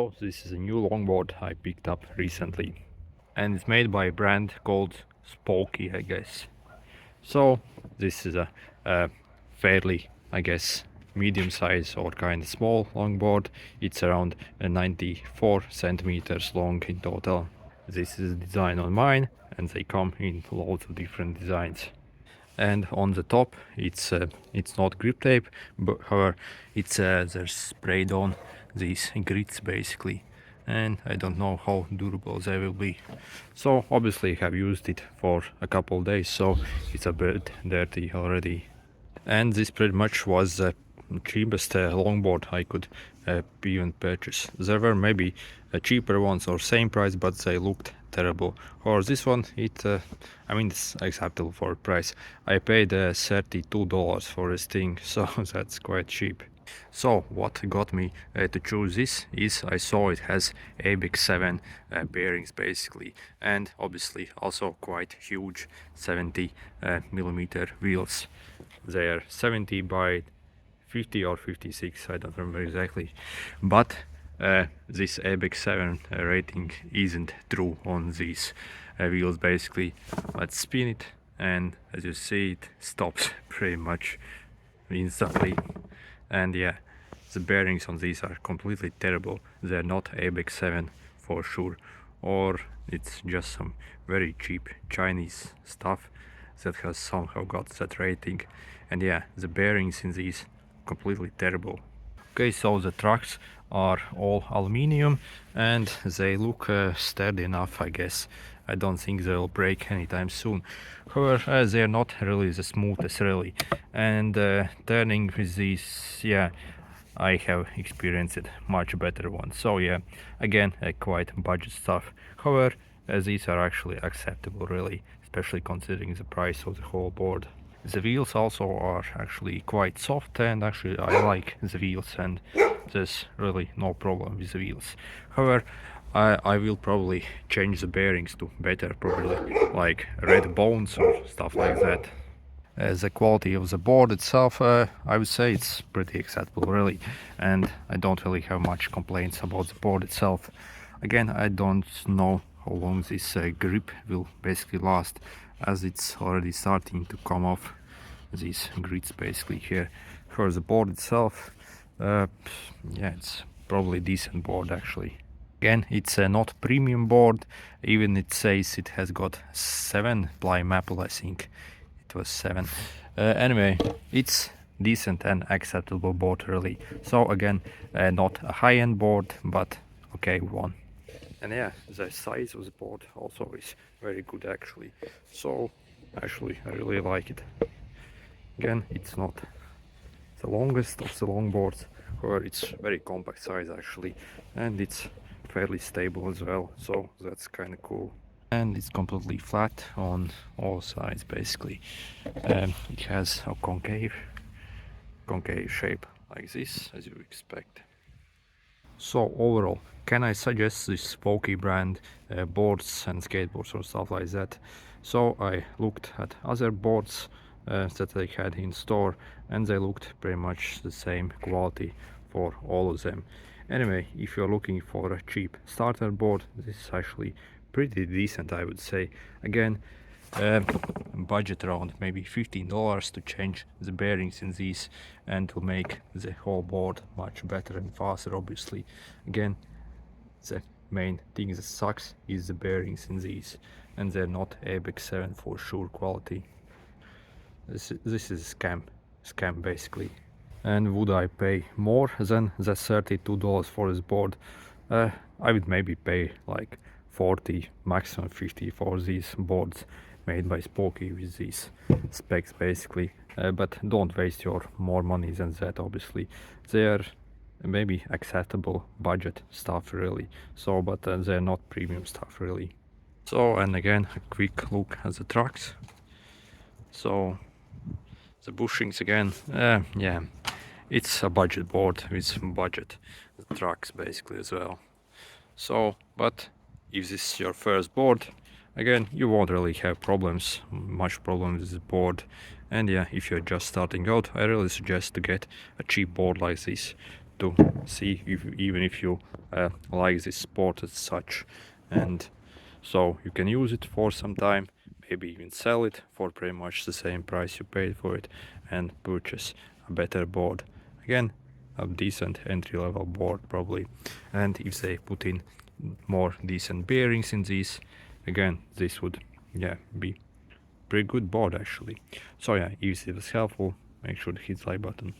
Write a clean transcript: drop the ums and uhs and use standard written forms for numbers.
Oh, this is a new longboard I picked up recently, and it's made by a brand called Spokey, I guess. So this is a fairly, I guess, medium size or kind of small longboard. It's around 94 centimeters long in total. This is a design on mine, and they come in loads of different designs. And on the top, it's not grip tape, but however, they're sprayed on these grits basically, and I don't know how durable they will be. So obviously I have used it for a couple of days, so it's a bit dirty already. And this pretty much was the cheapest longboard I could even purchase. There were maybe cheaper ones or same price, but they looked terrible. Or this one, I mean, it's acceptable for price. I paid $32 for this thing, so that's quite cheap. So what got me to choose this is I saw it has ABEX 7 bearings basically, and obviously also quite huge 70 millimeter wheels. They are 70 by 50 or 56, I don't remember exactly, but this ABEX 7 rating isn't true on these wheels basically. Let's spin it, and as you see, it stops pretty much instantly. And yeah, the bearings on these are completely terrible. They're not ABEX 7 for sure, or it's just some very cheap Chinese stuff that has somehow got that rating. And yeah, the bearings in these completely terrible. Okay, so the trucks are all aluminium and they look sturdy enough, I guess. I don't think they'll break anytime soon. However, they are not really the smoothest really. And turning with these, yeah, I have experienced much better ones. So yeah, again, quite budget stuff. However, these are actually acceptable really, especially considering the price of the whole board. The wheels also are actually quite soft, and actually I like the wheels, and there's really no problem with the wheels. However, I will probably change the bearings to better, probably like red bones or stuff like that. The quality of the board itself, I would say it's pretty acceptable really, and I don't really have much complaints about the board itself. Again, I don't know how long this grip will basically last, as it's already starting to come off these grits basically here. For the board itself, yeah, it's probably decent board actually. Again, it's not premium board, even it says it has got 7 ply maple, I think it was 7. Anyway, it's decent and acceptable board really. So again, not a high-end board, but okay one. And yeah, the size of the board also is very good actually. So actually I really like it. Again, it's not the longest of the longboards, however it's very compact size actually, and it's fairly stable as well, so that's kind of cool. And it's completely flat on all sides basically. It has a concave shape like this, as you expect. So overall, can I suggest this Spokey brand boards and skateboards or stuff like that? So I looked at other boards that they had in store, and they looked pretty much the same quality for all of them. Anyway, if you're looking for a cheap starter board, this is actually pretty decent, I would say. Again, budget around maybe $15 to change the bearings in these and to make the whole board much better and faster. Obviously, again, the main thing that sucks is the bearings in these, and they're not ABEX 7 for sure quality. This is a scam basically. And would I pay more than the $32 for this board? I would maybe pay like 40, maximum 50 for these boards made by Spokey with these specs basically. But don't waste your more money than that, obviously. They are maybe acceptable budget stuff really, so but they're not premium stuff really. So, and again, a quick look at the trucks. So the bushings again, yeah, it's a budget board with budget trucks basically as well. So, but if this is your first board, again, you won't really have much problems with the board. And yeah, if you're just starting out, I really suggest to get a cheap board like this. to see if even if you like this sport as such. And so you can use it for some time, maybe even sell it for pretty much the same price you paid for it, and purchase a better board. Again, a decent entry-level board probably. And if they put in more decent bearings in these, again, this would be pretty good board actually. So yeah, if it was helpful, make sure to hit the like button.